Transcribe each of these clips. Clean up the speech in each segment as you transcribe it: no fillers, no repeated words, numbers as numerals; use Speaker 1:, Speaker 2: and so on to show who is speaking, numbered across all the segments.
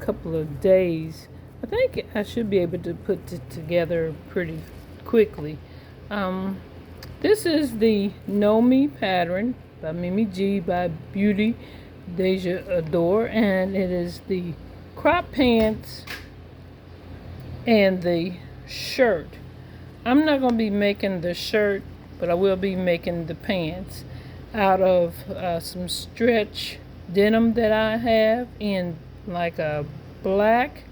Speaker 1: couple of days. I think I should be able to put it together pretty quickly. This is the Know Me pattern by Mimi G by Beauty Deja Adore, and it is the crop pants and the shirt. I'm not going to be making the shirt, but I will be making the pants out of some stretch denim that I have in like a black,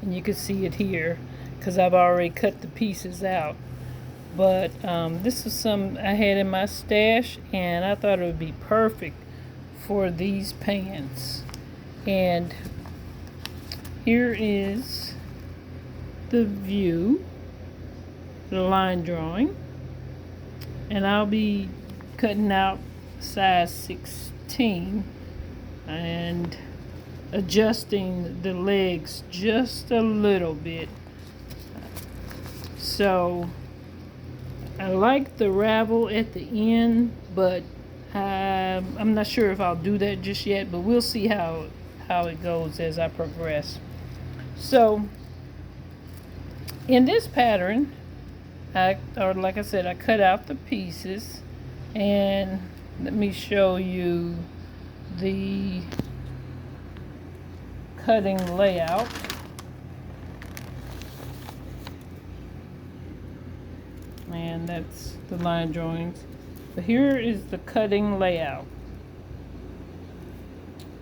Speaker 1: and you can see it here because I've already cut the pieces out. But this is some I had in my stash, and I thought it would be perfect for these pants. And here is the view, the line drawing, and I'll be cutting out size 16 and adjusting the legs just a little bit. So I like the ravel at the end, but I'm not sure if I'll do that just yet, but we'll see how it goes as I progress. So in this pattern, like I said, I cut out the pieces, and let me show you the cutting layout. And that's the line drawings. But here is the cutting layout.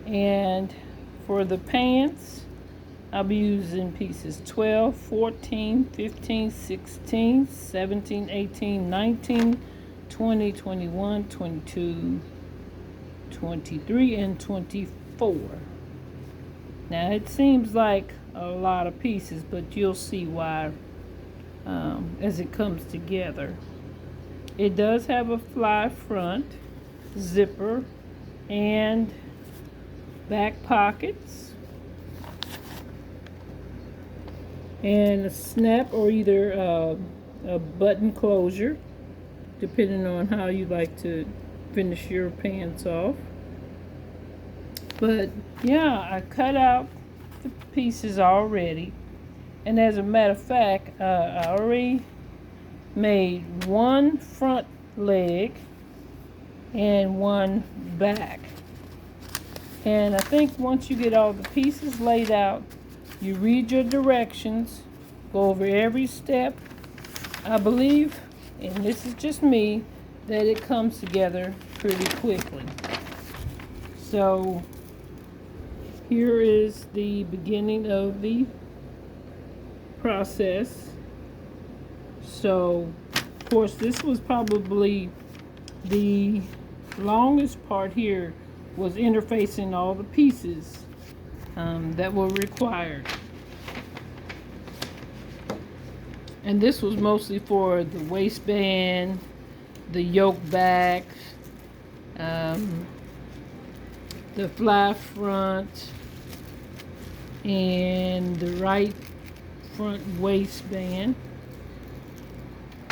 Speaker 1: And for the pants, I'll be using pieces 12, 14, 15, 16, 17, 18, 19, 20, 21, 22, 23, and 24. Now it seems like a lot of pieces, but you'll see why as it comes together. It does have a fly front, zipper, and back pockets, and a snap or either a button closure, depending on how you like to finish your pants off. But yeah, I cut out the pieces already, and as a matter of fact, I already made one front leg and one back. And I think once you get all the pieces laid out, you read your directions, go over every step. I believe, and this is just me, that it comes together pretty quickly. So here is the beginning of the process. So, of course, this was probably the longest part here, was interfacing all the pieces that were required. And this was mostly for the waistband, the yoke back, the fly front, and the right front waistband.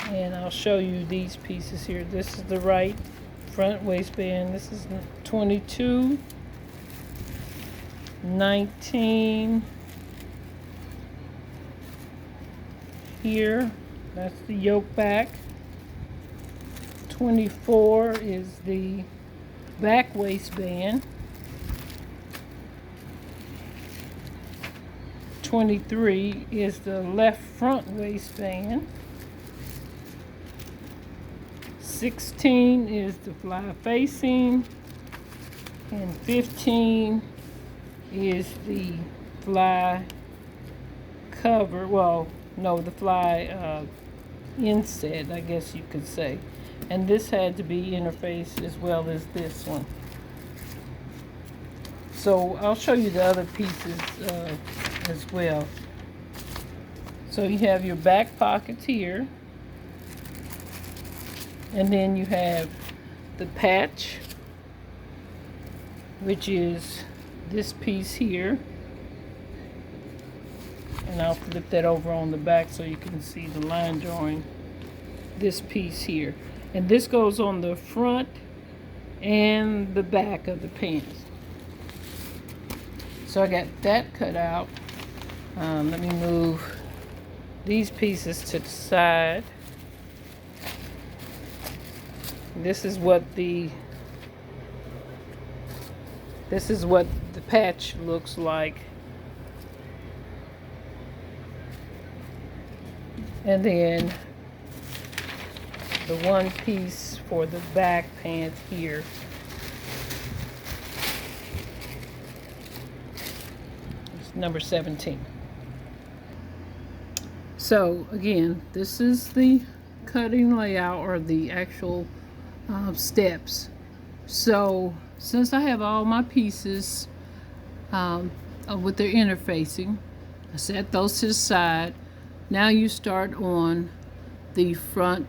Speaker 1: And I'll show you these pieces here. This is the right front waistband. This is 22, 19 here. That's the yoke back. 24 is the back waistband. 23 is the left front waistband. 16 is the fly facing, and 15 is the fly cover. Well, no, the fly inset, I guess you could say. And this had to be interfaced as well as this one. So I'll show you the other pieces as well. So you have your back pockets here. And then you have the patch, which is this piece here. And I'll flip that over on the back so you can see the line drawing. This piece here. And this goes on the front and the back of the pants. So I got that cut out. Let me move these pieces to the side. This is what the patch looks like. And then the one piece for the back pant here. It's number 17. So again, this is the cutting layout, or the actual steps. So since I have all my pieces with their interfacing, I set those to the side. Now you start on the front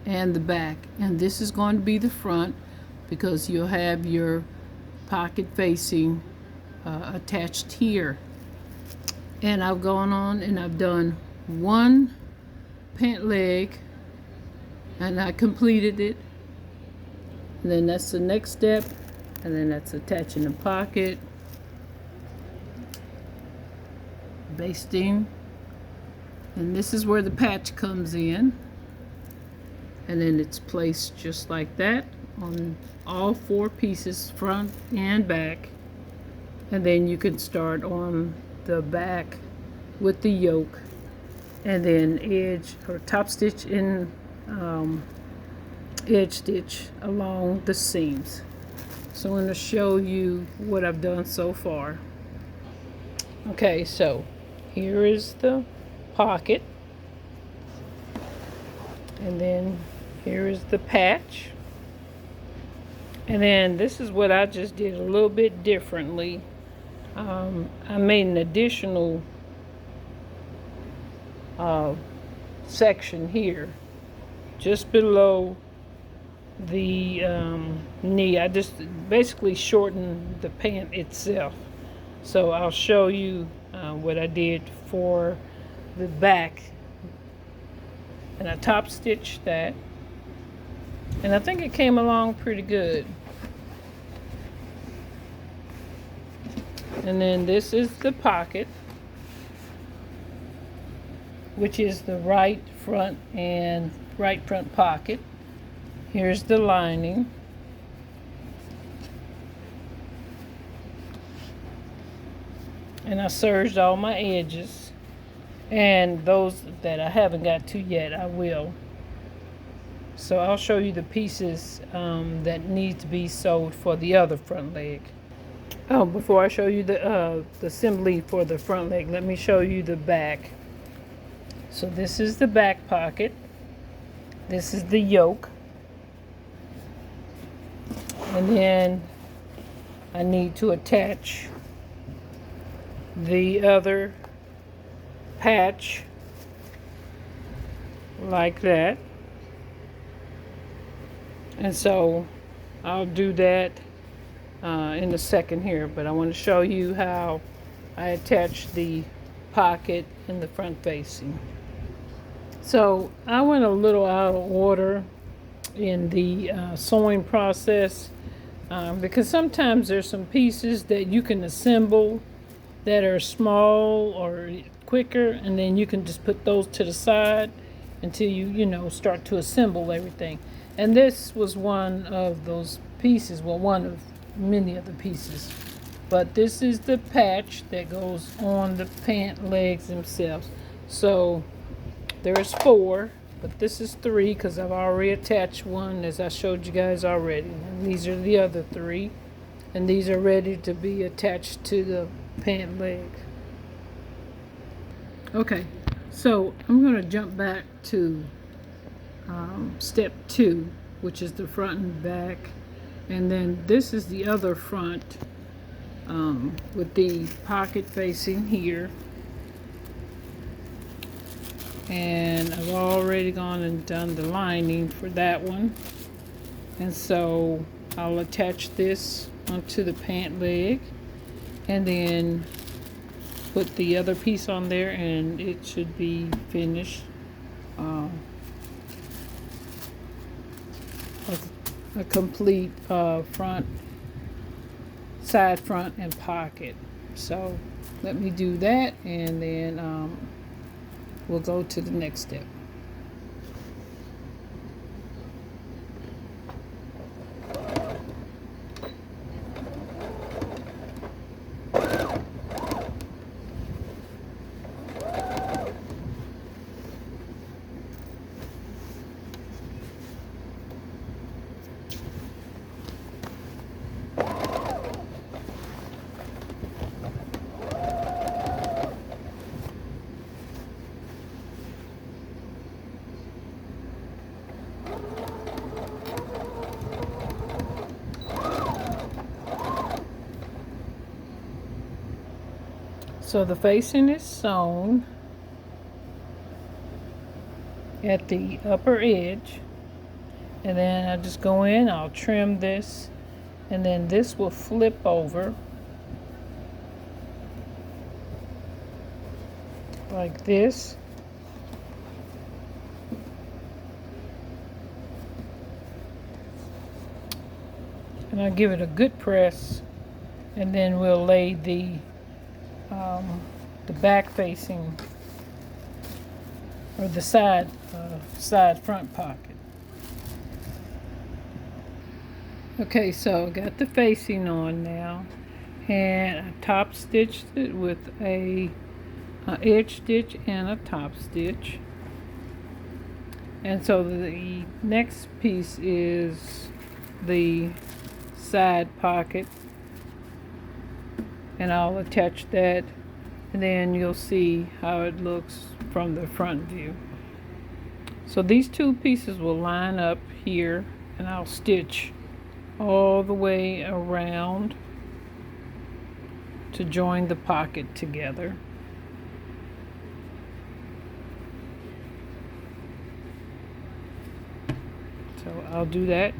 Speaker 1: and the back, and this is going to be the front because you'll have your pocket facing attached here. And I've gone on and I've done one pant leg and I completed it. And then that's the next step, and then that's attaching the pocket, basting, and this is where the patch comes in, and then it's placed just like that on all 4 pieces, front and back. And then you can start on the back with the yoke, and then edge or top stitch in edge stitch along the seams. So I'm going to show you what I've done so far. Okay, so here is the pocket, and then here is the patch, and then this is what I just did a little bit differently. I made an additional section here just below the knee. I just basically shortened the pant itself. So I'll show you what I did for the back, and I top stitched that, and I think it came along pretty good. And then this is the pocket, which is the right front pocket. Here's the lining. And I serged all my edges, and those that I haven't got to yet, I will. So I'll show you the pieces that need to be sewed for the other front leg. Oh, before I show you the assembly for the front leg, let me show you the back. So this is the back pocket. This is the yoke. And then I need to attach the other patch like that. And so I'll do that in a second here, but I want to show you how I attach the pocket in the front facing. So I went a little out of order in the sewing process because sometimes there's some pieces that you can assemble that are small or quicker, and then you can just put those to the side until you start to assemble everything. And this was one of those pieces, well, one of many of the pieces. But this is the patch that goes on the pant legs themselves. So there's 4, but this is 3 because I've already attached one, as I showed you guys already. And these are the other 3, and these are ready to be attached to the pant leg. Okay, so I'm going to jump back to step 2, which is the front and back, and then this is the other front with the pocket facing here. And I've already gone and done the lining for that one, and so I'll attach this onto the pant leg and then put the other piece on there, and it should be finished. A complete side front and pocket. So let me do that, and then we'll go to the next step. So the facing is sewn at the upper edge, and then I just go in, I'll trim this, and then this will flip over like this. And I'll give it a good press, and then we'll lay the back facing, or the side front pocket. Okay, so I got the facing on now, and I top stitched it with a edge stitch and a top stitch. And so the next piece is the side pocket, and I'll attach that, and then you'll see how it looks from the front view. So these two pieces will line up here, and I'll stitch all the way around to join the pocket together. So I'll do that,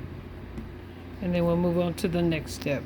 Speaker 1: and then we'll move on to the next step.